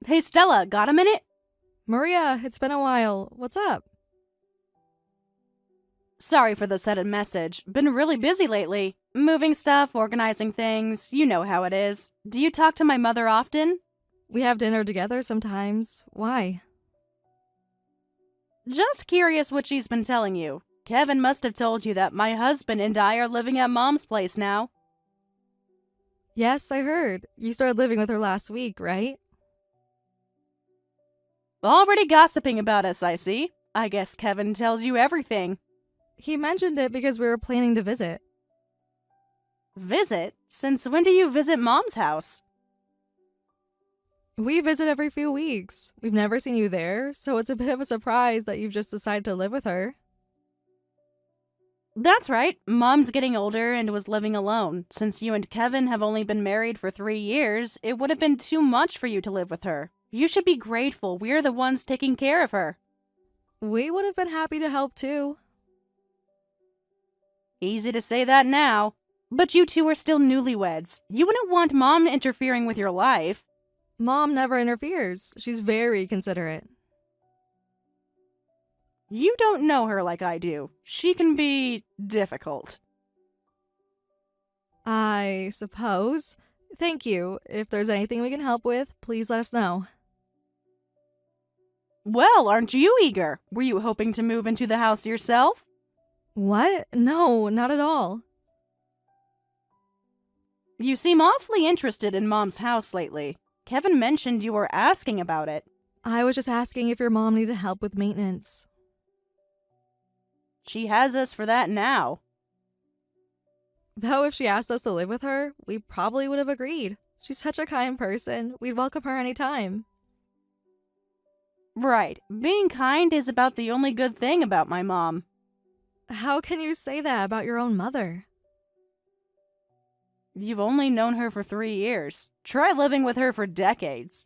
Hey Stella, got a minute? Maria, it's been a while. What's up? Sorry for the sudden message. Been really busy lately. Moving stuff, organizing things, you know how it is. Do you talk to my mother often? We have dinner together sometimes. Why? Just curious what she's been telling you. Kevin must have told you that my husband and I are living at Mom's place now. Yes, I heard. You started living with her last week, right? Already gossiping about us, I see. I guess Kevin tells you everything. He mentioned it because we were planning to visit. Visit? Since when do you visit Mom's house? We visit every few weeks. We've never seen you there, so it's a bit of a surprise that you've just decided to live with her. That's right. Mom's getting older and was living alone. Since you and Kevin have only been married for 3 years, it would have been too much for you to live with her. You should be grateful we're the ones taking care of her. We would have been happy to help too. Easy to say that now. But you two are still newlyweds. You wouldn't want Mom interfering with your life. Mom never interferes. She's very considerate. You don't know her like I do. She can be difficult. I suppose. Thank you. If there's anything we can help with, please let us know. Well, aren't you eager? Were you hoping to move into the house yourself? What? No, not at all. You seem awfully interested in Mom's house lately. Kevin mentioned you were asking about it. I was just asking if your mom needed help with maintenance. She has us for that now. Though if she asked us to live with her, we probably would have agreed. She's such a kind person. We'd welcome her anytime. Right. Being kind is about the only good thing about my mom. How can you say that about your own mother? You've only known her for 3 years. Try living with her for decades.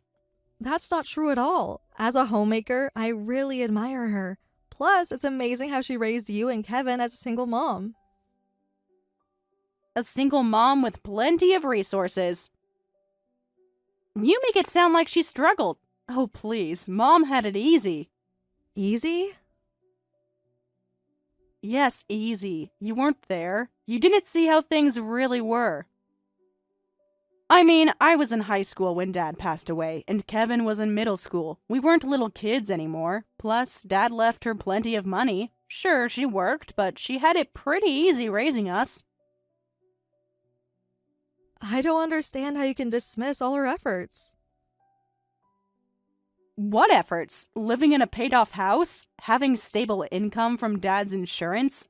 That's not true at all. As a homemaker, I really admire her. Plus, it's amazing how she raised you and Kevin as a single mom. A single mom with plenty of resources. You make it sound like she struggled. Oh, please, Mom had it easy. Easy? Yes, easy. You weren't there. You didn't see how things really were. I mean, I was in high school when Dad passed away, and Kevin was in middle school. We weren't little kids anymore. Plus, Dad left her plenty of money. Sure, she worked, but she had it pretty easy raising us. I don't understand how you can dismiss all her efforts. What efforts? Living in a paid-off house? Having stable income from Dad's insurance?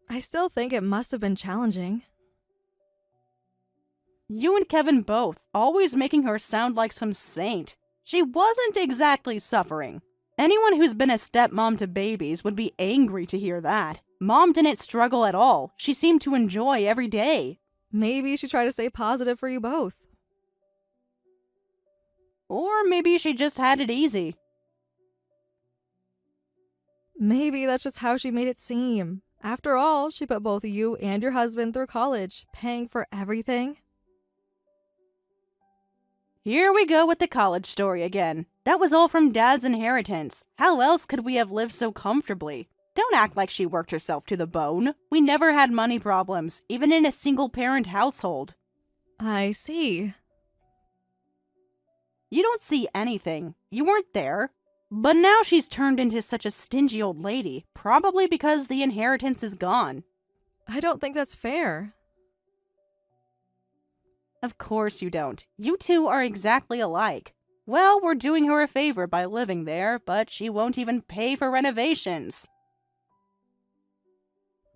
I still think it must have been challenging. You and Kevin both, always making her sound like some saint. She wasn't exactly suffering. Anyone who's been a stepmom to babies would be angry to hear that. Mom didn't struggle at all. She seemed to enjoy every day. Maybe she tried to stay positive for you both. Or maybe she just had it easy. Maybe that's just how she made it seem. After all, she put both you and your husband through college, paying for everything. Here we go with the college story again. That was all from Dad's inheritance. How else could we have lived so comfortably? Don't act like she worked herself to the bone. We never had money problems, even in a single-parent household. I see. You don't see anything. You weren't there. But now she's turned into such a stingy old lady, probably because the inheritance is gone. I don't think that's fair. Of course you don't. You two are exactly alike. Well, we're doing her a favor by living there, but she won't even pay for renovations.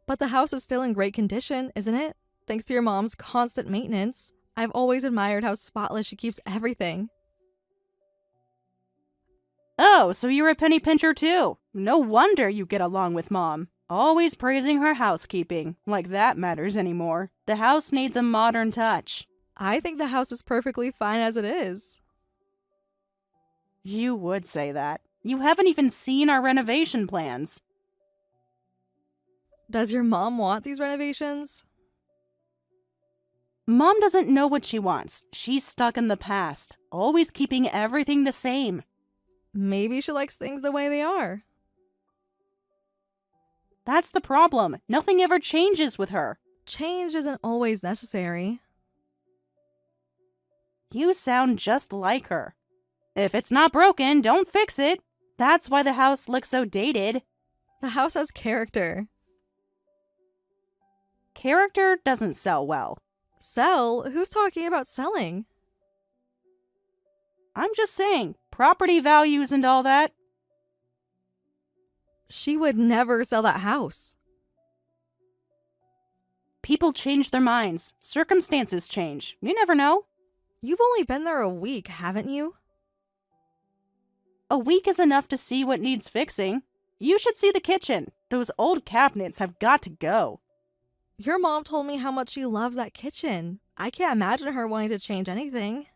But the house is still in great condition, isn't it? Thanks to your mom's constant maintenance. I've always admired how spotless she keeps everything. Oh, so you're a penny pincher too. No wonder you get along with Mom. Always praising her housekeeping. Like that matters anymore. The house needs a modern touch. I think the house is perfectly fine as it is. You would say that. You haven't even seen our renovation plans. Does your mom want these renovations? Mom doesn't know what she wants. She's stuck in the past, always keeping everything the same. Maybe she likes things the way they are. That's the problem. Nothing ever changes with her. Change isn't always necessary. You sound just like her. If it's not broken, don't fix it. That's why the house looks so dated. The house has character. Character doesn't sell well. Sell? Who's talking about selling? I'm just saying, property values and all that. She would never sell that house. People change their minds. Circumstances change. You never know. You've only been there a week, haven't you? A week is enough to see what needs fixing. You should see the kitchen. Those old cabinets have got to go. Your mom told me how much she loves that kitchen. I can't imagine her wanting to change anything.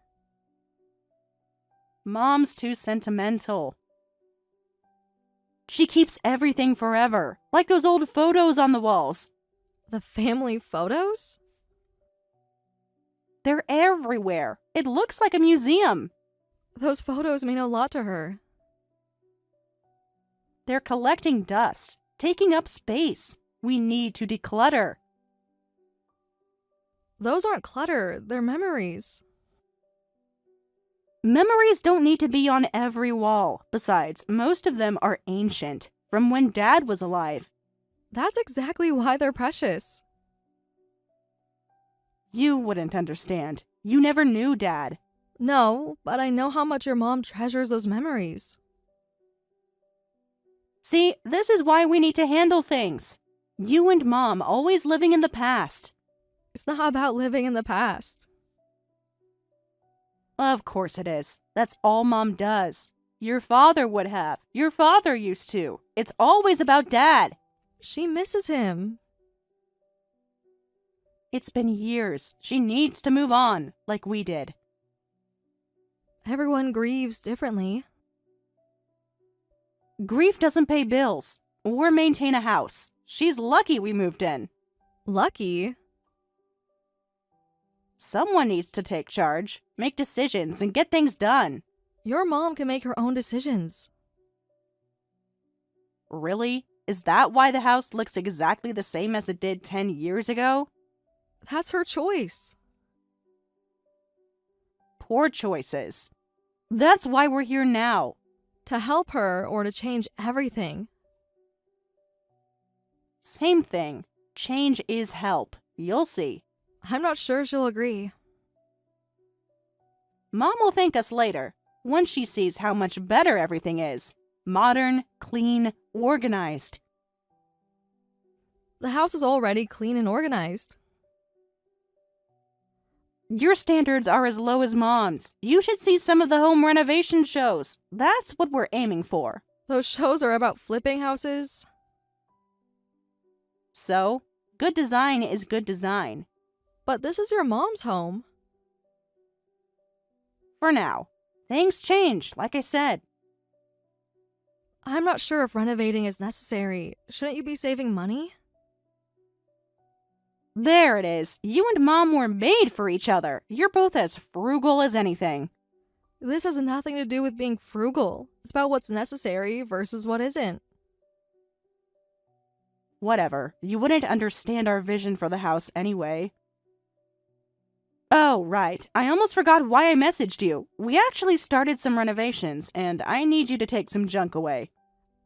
Mom's too sentimental. She keeps everything forever, like those old photos on the walls. The family photos? They're everywhere. It looks like a museum. Those photos mean a lot to her. They're collecting dust, taking up space. We need to declutter. Those aren't clutter, they're memories. Memories don't need to be on every wall. Besides, most of them are ancient, from when Dad was alive. That's exactly why they're precious. You wouldn't understand. You never knew Dad. No, but I know how much your mom treasures those memories. See, this is why we need to handle things. You and Mom always living in the past. It's not about living in the past. Of course it is. That's all Mom does. Your father would have. Your father used to. It's always about Dad. She misses him. It's been years. She needs to move on, like we did. Everyone grieves differently. Grief doesn't pay bills or maintain a house. She's lucky we moved in. Lucky? Someone needs to take charge, make decisions, and get things done. Your mom can make her own decisions. Really? Is that why the house looks exactly the same as it did 10 years ago? That's her choice. Poor choices. That's why we're here now. To help her or to change everything. Same thing. Change is help. You'll see. I'm not sure she'll agree. Mom will thank us later, once she sees how much better everything is. Modern, clean, organized. The house is already clean and organized. Your standards are as low as Mom's. You should see some of the home renovation shows. That's what we're aiming for. Those shows are about flipping houses. So, good design is good design. But this is your mom's home. For now. Things change, like I said. I'm not sure if renovating is necessary. Shouldn't you be saving money? There it is. You and Mom were made for each other. You're both as frugal as anything. This has nothing to do with being frugal. It's about what's necessary versus what isn't. Whatever. You wouldn't understand our vision for the house anyway. Oh, right. I almost forgot why I messaged you. We actually started some renovations, and I need you to take some junk away.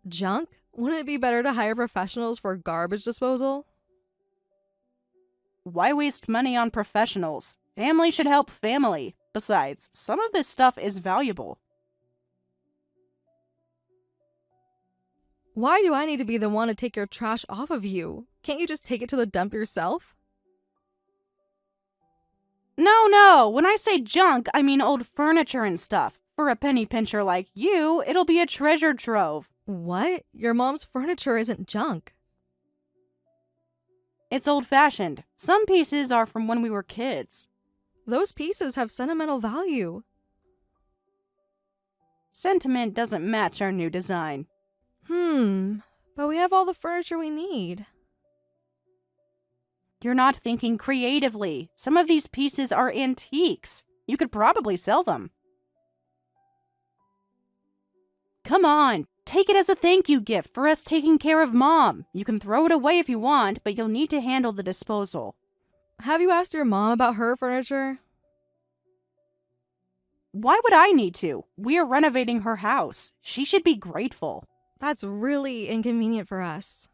Junk? Wouldn't it be better to hire professionals for garbage disposal? Why waste money on professionals? Family should help family. Besides, some of this stuff is valuable. Why do I need to be the one to take your trash off of you? Can't you just take it to the dump yourself? No. When I say junk, I mean old furniture and stuff. For a penny pincher like you, it'll be a treasure trove. What? Your mom's furniture isn't junk. It's old-fashioned. Some pieces are from when we were kids. Those pieces have sentimental value. Sentiment doesn't match our new design. But we have all the furniture we need. You're not thinking creatively. Some of these pieces are antiques. You could probably sell them. Come on, take it as a thank you gift for us taking care of Mom. You can throw it away if you want, but you'll need to handle the disposal. Have you asked your mom about her furniture? Why would I need to? We are renovating her house. She should be grateful. That's really inconvenient for us.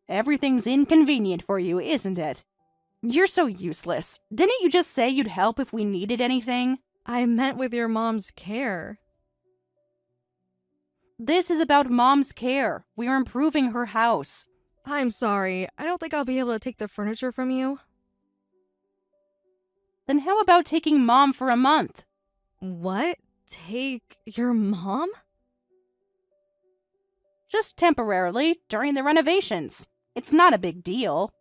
Everything's inconvenient for you, isn't it? You're so useless. Didn't you just say you'd help if we needed anything? I meant with your mom's care. This is about Mom's care. We are improving her house. I'm sorry. I don't think I'll be able to take the furniture from you. Then how about taking Mom for a month? What? Take your mom? Just temporarily, during the renovations. It's not a big deal.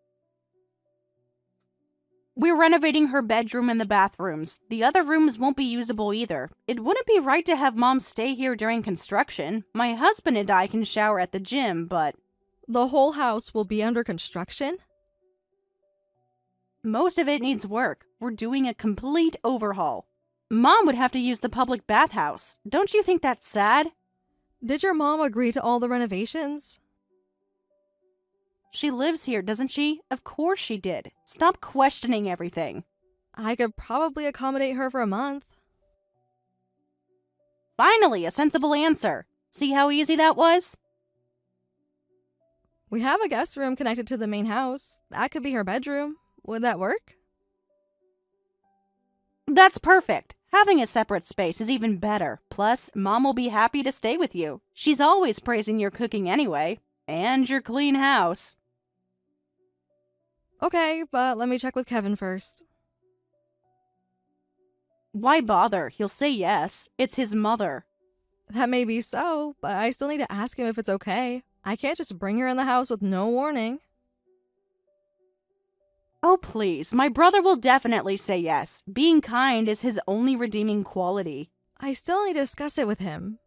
We're renovating her bedroom and the bathrooms. The other rooms won't be usable either. It wouldn't be right to have Mom stay here during construction. My husband and I can shower at the gym, but... The whole house will be under construction? Most of it needs work. We're doing a complete overhaul. Mom would have to use the public bathhouse. Don't you think that's sad? Did your mom agree to all the renovations? She lives here, doesn't she? Of course she did. Stop questioning everything. I could probably accommodate her for a month. Finally, a sensible answer. See how easy that was? We have a guest room connected to the main house. That could be her bedroom. Would that work? That's perfect. Having a separate space is even better. Plus, Mom will be happy to stay with you. She's always praising your cooking anyway. And your clean house. Okay, but let me check with Kevin first. Why bother? He'll say yes. It's his mother. That may be so, but I still need to ask him if it's okay. I can't just bring her in the house with no warning. Oh, please. My brother will definitely say yes. Being kind is his only redeeming quality. I still need to discuss it with him.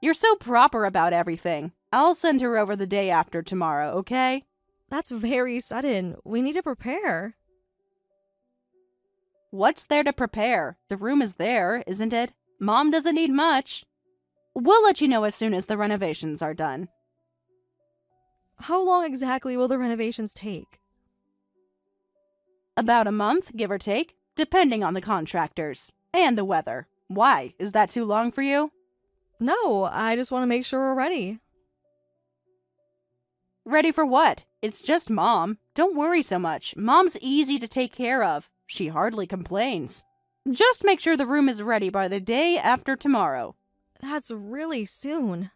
You're so proper about everything. I'll send her over the day after tomorrow, okay? That's very sudden. We need to prepare. What's there to prepare? The room is there, isn't it? Mom doesn't need much. We'll let you know as soon as the renovations are done. How long exactly will the renovations take? About a month, give or take, depending on the contractors. And the weather. Why? Is that too long for you? No, I just want to make sure we're ready. Ready for what? It's just Mom. Don't worry so much. Mom's easy to take care of. She hardly complains. Just make sure the room is ready by the day after tomorrow. That's really soon.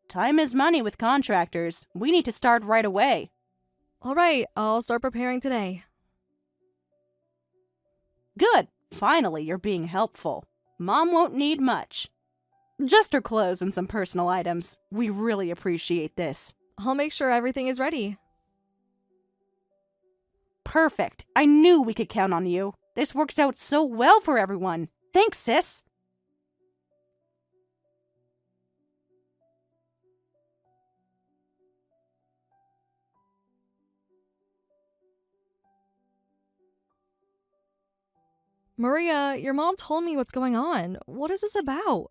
Time is money with contractors. We need to start right away. All right, I'll start preparing today. Good. Finally, you're being helpful. Mom won't need much. Just her clothes and some personal items. We really appreciate this. I'll make sure everything is ready. Perfect. I knew we could count on you. This works out so well for everyone. Thanks, sis. Maria, your mom told me what's going on. What is this about?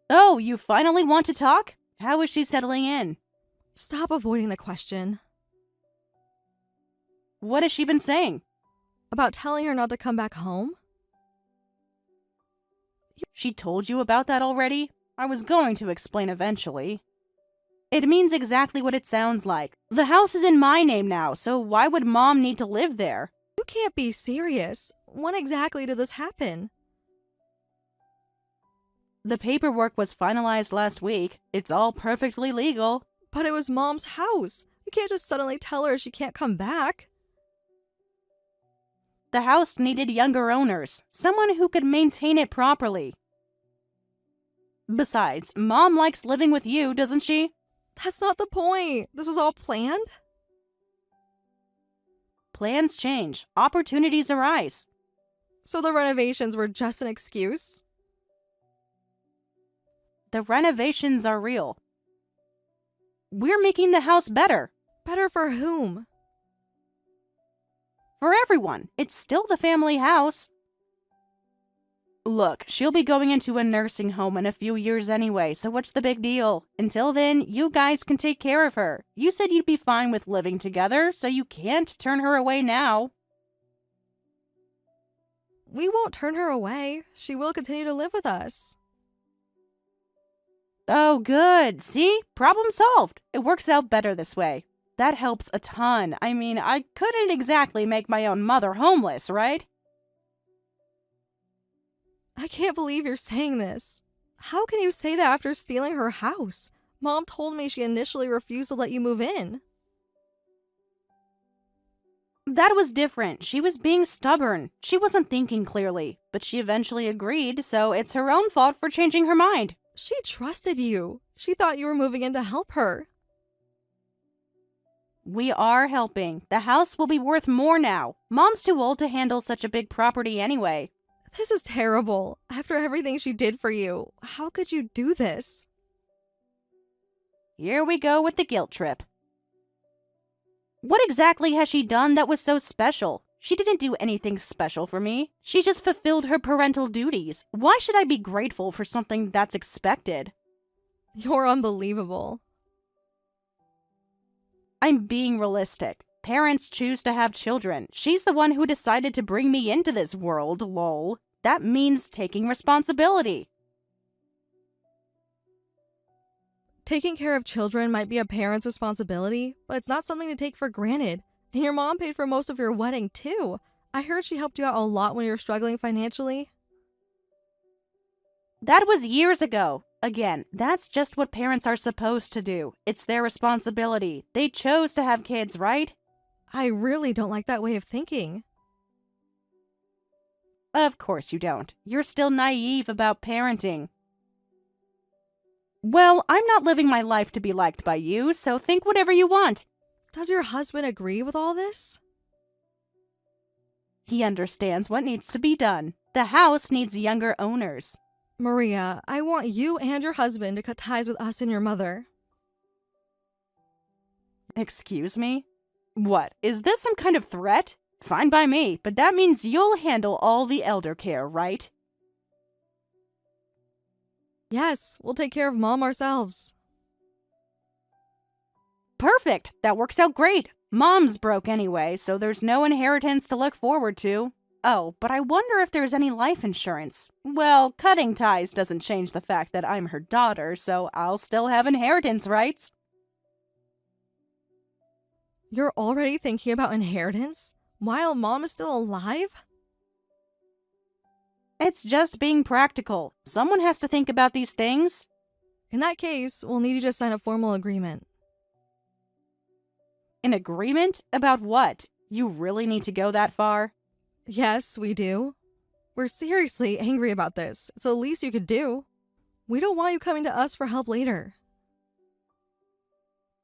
Oh, you finally want to talk? How is she settling in? Stop avoiding the question. What has she been saying? About telling her not to come back home? She told you about that already? I was going to explain eventually. It means exactly what it sounds like. The house is in my name now, so why would Mom need to live there? You can't be serious. When exactly did this happen? The paperwork was finalized last week. It's all perfectly legal. But it was Mom's house. You can't just suddenly tell her she can't come back. The house needed younger owners, someone who could maintain it properly. Besides, Mom likes living with you, doesn't she? That's not the point. This was all planned? Plans change. Opportunities arise. So the renovations were just an excuse? The renovations are real. We're making the house better. Better for whom? For everyone. It's still the family house. Look, she'll be going into a nursing home in a few years anyway, so what's the big deal? Until then, you guys can take care of her. You said you'd be fine with living together, so you can't turn her away now. We won't turn her away. She will continue to live with us. Oh, good. See? Problem solved. It works out better this way. That helps a ton. I mean, I couldn't exactly make my own mother homeless, right? I can't believe you're saying this. How can you say that after stealing her house? Mom told me she initially refused to let you move in. That was different. She was being stubborn. She wasn't thinking clearly, but she eventually agreed, so it's her own fault for changing her mind. She trusted you. She thought you were moving in to help her. We are helping. The house will be worth more now. Mom's too old to handle such a big property anyway. This is terrible. After everything she did for you, how could you do this? Here we go with the guilt trip. What exactly has she done that was so special? She didn't do anything special for me. She just fulfilled her parental duties. Why should I be grateful for something that's expected? You're unbelievable. I'm being realistic. Parents choose to have children. She's the one who decided to bring me into this world, lol. That means taking responsibility. Taking care of children might be a parent's responsibility, but it's not something to take for granted. And your mom paid for most of your wedding, too. I heard she helped you out a lot when you were struggling financially. That was years ago. Again, that's just what parents are supposed to do. It's their responsibility. They chose to have kids, right? I really don't like that way of thinking. Of course you don't. You're still naive about parenting. Well, I'm not living my life to be liked by you, so think whatever you want. Does your husband agree with all this? He understands what needs to be done. The house needs younger owners. Maria, I want you and your husband to cut ties with us and your mother. Excuse me? What, is this some kind of threat? Fine by me, but that means you'll handle all the elder care, right? Yes, we'll take care of Mom ourselves. Perfect! That works out great. Mom's broke anyway, so there's no inheritance to look forward to. Oh, but I wonder if there's any life insurance. Well, cutting ties doesn't change the fact that I'm her daughter, so I'll still have inheritance rights. You're already thinking about inheritance? While Mom is still alive? It's just being practical. Someone has to think about these things. In that case, we'll need you to sign a formal agreement. An agreement? About what? You really need to go that far? Yes, we do. We're seriously angry about this. It's the least you could do. We don't want you coming to us for help later.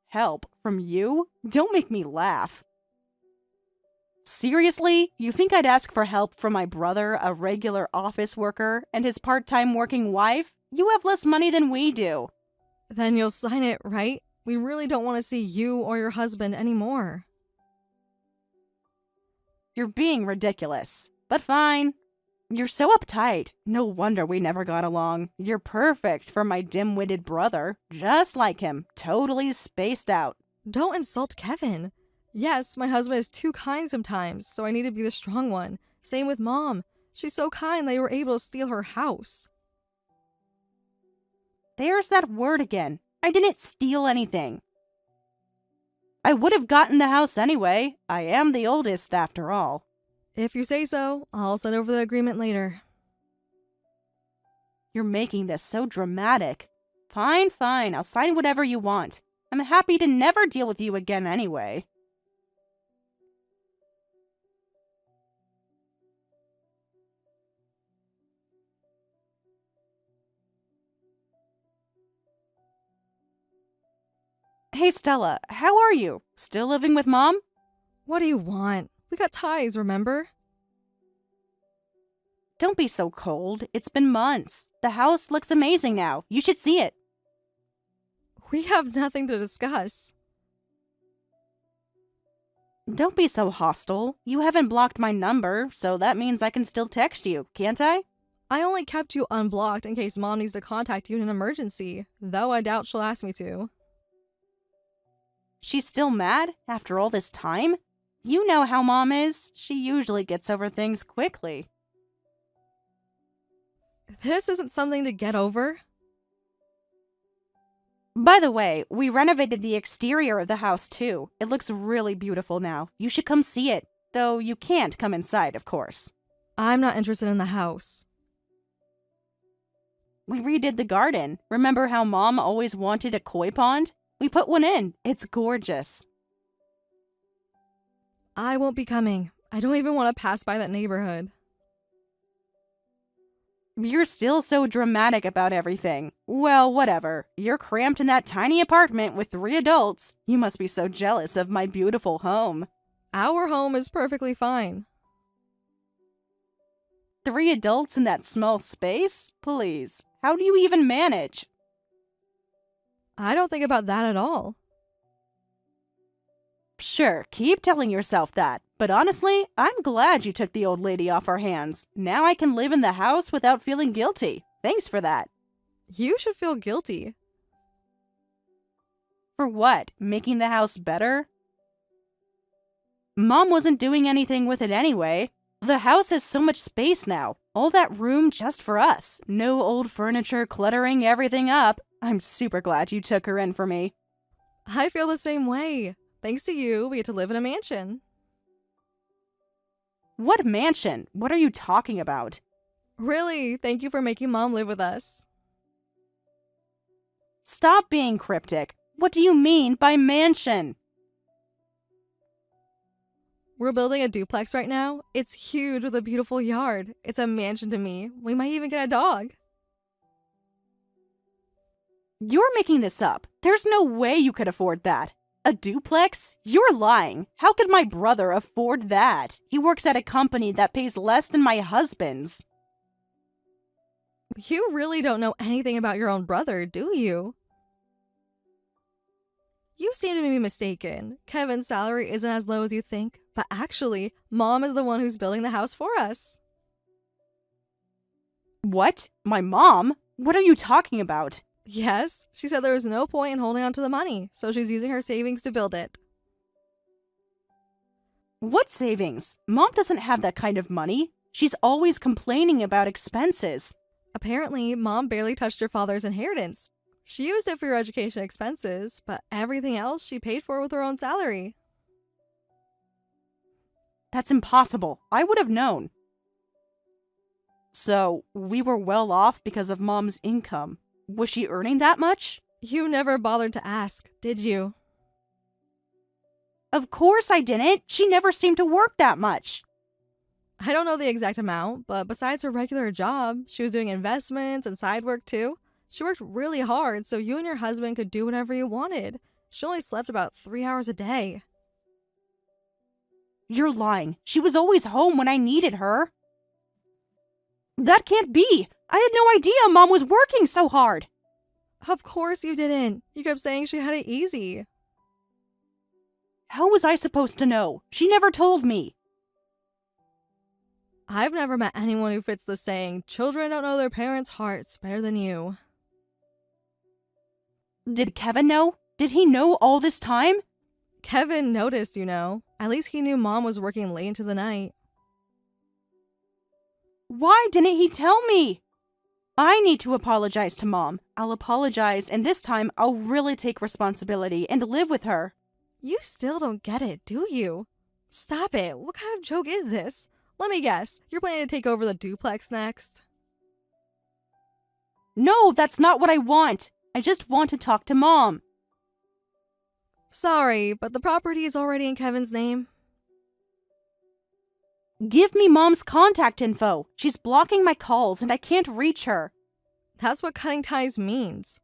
Help? From you? Don't make me laugh. Seriously? You think I'd ask for help from my brother, a regular office worker, and his part-time working wife? You have less money than we do. Then you'll sign it, right? We really don't want to see you or your husband anymore. You're being ridiculous. But fine. You're so uptight. No wonder we never got along. You're perfect for my dim-witted brother. Just like him. Totally spaced out. Don't insult Kevin. Yes, my husband is too kind sometimes, so I need to be the strong one. Same with Mom. She's so kind that you were able to steal her house. There's that word again. I didn't steal anything. I would have gotten the house anyway. I am the oldest after all. If you say so, I'll send over the agreement later. You're making this so dramatic. Fine, fine. I'll sign whatever you want. I'm happy to never deal with you again anyway. Hey Stella, how are you? Still living with Mom? What do you want? We got ties, remember? Don't be so cold. It's been months. The house looks amazing now. You should see it. We have nothing to discuss. Don't be so hostile. You haven't blocked my number, so that means I can still text you, can't I? I only kept you unblocked in case Mom needs to contact you in an emergency, though I doubt she'll ask me to. She's still mad after all this time? You know how Mom is. She usually gets over things quickly. This isn't something to get over. By the way, we renovated the exterior of the house too. It looks really beautiful now. You should come see it. Though you can't come inside, of course. I'm not interested in the house. We redid the garden. Remember how Mom always wanted a koi pond? We put one in. It's gorgeous. I won't be coming. I don't even want to pass by that neighborhood. You're still so dramatic about everything. Well, whatever. You're cramped in that tiny apartment with 3 adults. You must be so jealous of my beautiful home. Our home is perfectly fine. 3 adults in that small space? Please. How do you even manage? I don't think about that at all. Sure, keep telling yourself that. But honestly, I'm glad you took the old lady off our hands. Now I can live in the house without feeling guilty. Thanks for that. You should feel guilty. For what? Making the house better? Mom wasn't doing anything with it anyway. The house has so much space now. All that room just for us. No old furniture cluttering everything up. I'm super glad you took her in for me. I feel the same way. Thanks to you, we get to live in a mansion. What mansion? What are you talking about? Really, thank you for making Mom live with us. Stop being cryptic. What do you mean by mansion? We're building a duplex right now. It's huge with a beautiful yard. It's a mansion to me. We might even get a dog. You're making this up. There's no way you could afford that. A duplex? You're lying. How could my brother afford that? He works at a company that pays less than my husband's. You really don't know anything about your own brother, do you? You seem to be mistaken. Kevin's salary isn't as low as you think, but actually, Mom is the one who's building the house for us. What? My mom? What are you talking about? Yes, she said there was no point in holding on to the money, so she's using her savings to build it. What savings? Mom doesn't have that kind of money. She's always complaining about expenses. Apparently, Mom barely touched your father's inheritance. She used it for your education expenses, but everything else she paid for with her own salary. That's impossible. I would have known. So, we were well off because of Mom's income. Was she earning that much? You never bothered to ask, did you? Of course I didn't. She never seemed to work that much. I don't know the exact amount, but besides her regular job, she was doing investments and side work too. She worked really hard so you and your husband could do whatever you wanted. She only slept about 3 hours a day. You're lying. She was always home when I needed her. That can't be. I had no idea Mom was working so hard. Of course you didn't. You kept saying she had it easy. How was I supposed to know? She never told me. I've never met anyone who fits the saying, children don't know their parents' hearts better than you. Did Kevin know? Did he know all this time? Kevin noticed, you know. At least he knew Mom was working late into the night. Why didn't he tell me? I need to apologize to Mom. I'll apologize, and this time I'll really take responsibility and live with her. You still don't get it, do you? Stop it. What kind of joke is this? Let me guess. You're planning to take over the duplex next? No, that's not what I want. I just want to talk to Mom. Sorry, but the property is already in Kevin's name. Give me Mom's contact info. She's blocking my calls and I can't reach her. That's what cutting ties means.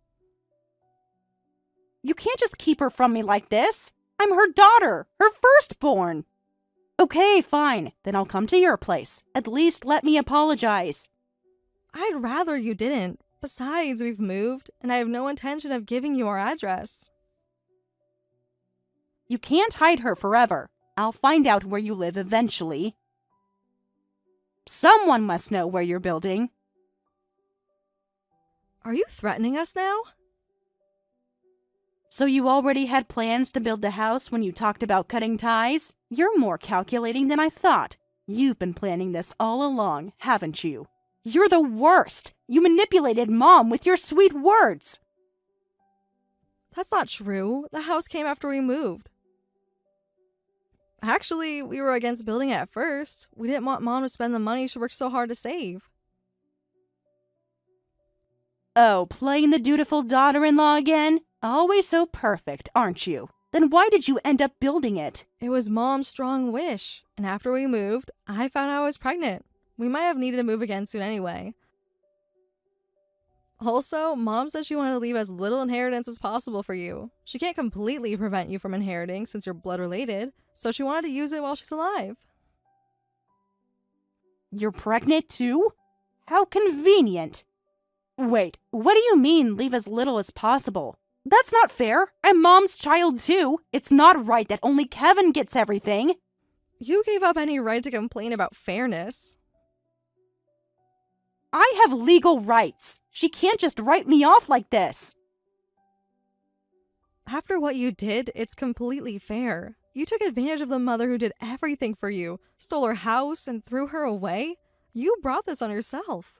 You can't just keep her from me like this. I'm her daughter, her firstborn. Okay, fine. Then I'll come to your place. At least let me apologize. I'd rather you didn't. Besides, we've moved, and I have no intention of giving you our address. You can't hide her forever. I'll find out where you live eventually. Someone must know where you're building. Are you threatening us now? So you already had plans to build the house when you talked about cutting ties? You're more calculating than I thought. You've been planning this all along, haven't you? You're the worst! You manipulated Mom with your sweet words! That's not true. The house came after we moved. Actually, we were against building it at first. We didn't want Mom to spend the money she worked so hard to save. Oh, playing the dutiful daughter-in-law again? Always so perfect, aren't you? Then why did you end up building it? It was Mom's strong wish, and after we moved, I found out I was pregnant. We might have needed to move again soon anyway. Also, Mom said she wanted to leave as little inheritance as possible for you. She can't completely prevent you from inheriting since you're blood related, so she wanted to use it while she's alive. You're pregnant too? How convenient. Wait, what do you mean leave as little as possible? That's not fair. I'm Mom's child too. It's not right that only Kevin gets everything. You gave up any right to complain about fairness. I have legal rights. She can't just write me off like this. After what you did, it's completely fair. You took advantage of the mother who did everything for you, stole her house, and threw her away. You brought this on yourself.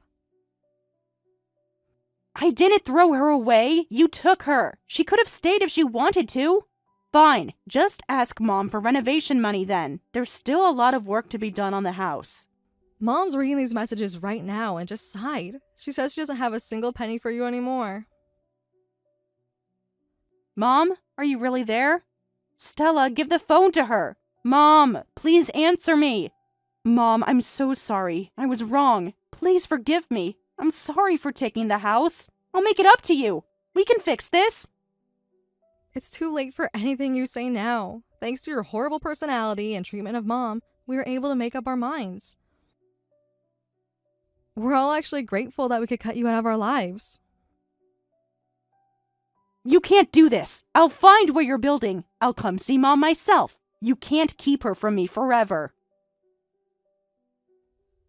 I didn't throw her away. You took her. She could have stayed if she wanted to. Fine, just ask Mom for renovation money then. There's still a lot of work to be done on the house. Mom's reading these messages right now and just sighed. She says she doesn't have a single penny for you anymore. Mom, are you really there? Stella, give the phone to her. Mom, please answer me. Mom, I'm so sorry. I was wrong. Please forgive me. I'm sorry for taking the house. I'll make it up to you. We can fix this. It's too late for anything you say now. Thanks to your horrible personality and treatment of Mom, we were able to make up our minds. We're all actually grateful that we could cut you out of our lives. You can't do this. I'll find where you're building. I'll come see Mom myself. You can't keep her from me forever.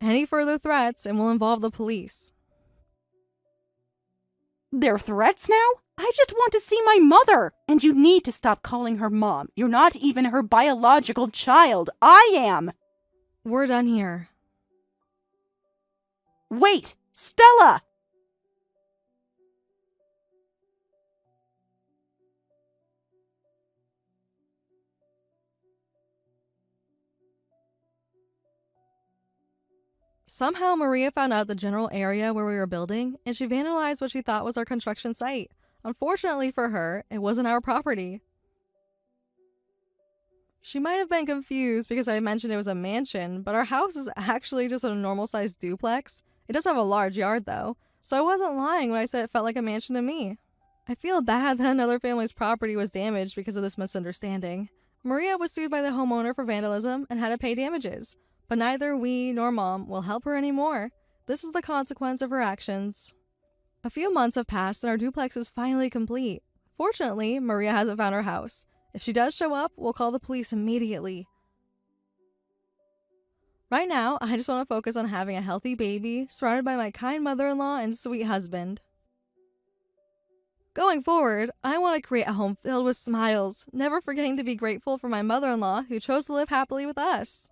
Any further threats and will involve the police. They're threats now? I just want to see my mother. And you need to stop calling her Mom. You're not even her biological child. I am. We're done here. Wait! Stella! Somehow Maria found out the general area where we were building, and she vandalized what she thought was our construction site. Unfortunately for her, it wasn't our property. She might have been confused because I mentioned it was a mansion, but our house is actually just a normal-sized duplex. It does have a large yard, though, so I wasn't lying when I said it felt like a mansion to me. I feel bad that another family's property was damaged because of this misunderstanding. Maria was sued by the homeowner for vandalism and had to pay damages, but neither we nor Mom will help her anymore. This is the consequence of her actions. A few months have passed and our duplex is finally complete. Fortunately, Maria hasn't found her house. If she does show up, we'll call the police immediately. Right now, I just want to focus on having a healthy baby, surrounded by my kind mother-in-law and sweet husband. Going forward, I want to create a home filled with smiles, never forgetting to be grateful for my mother-in-law who chose to live happily with us.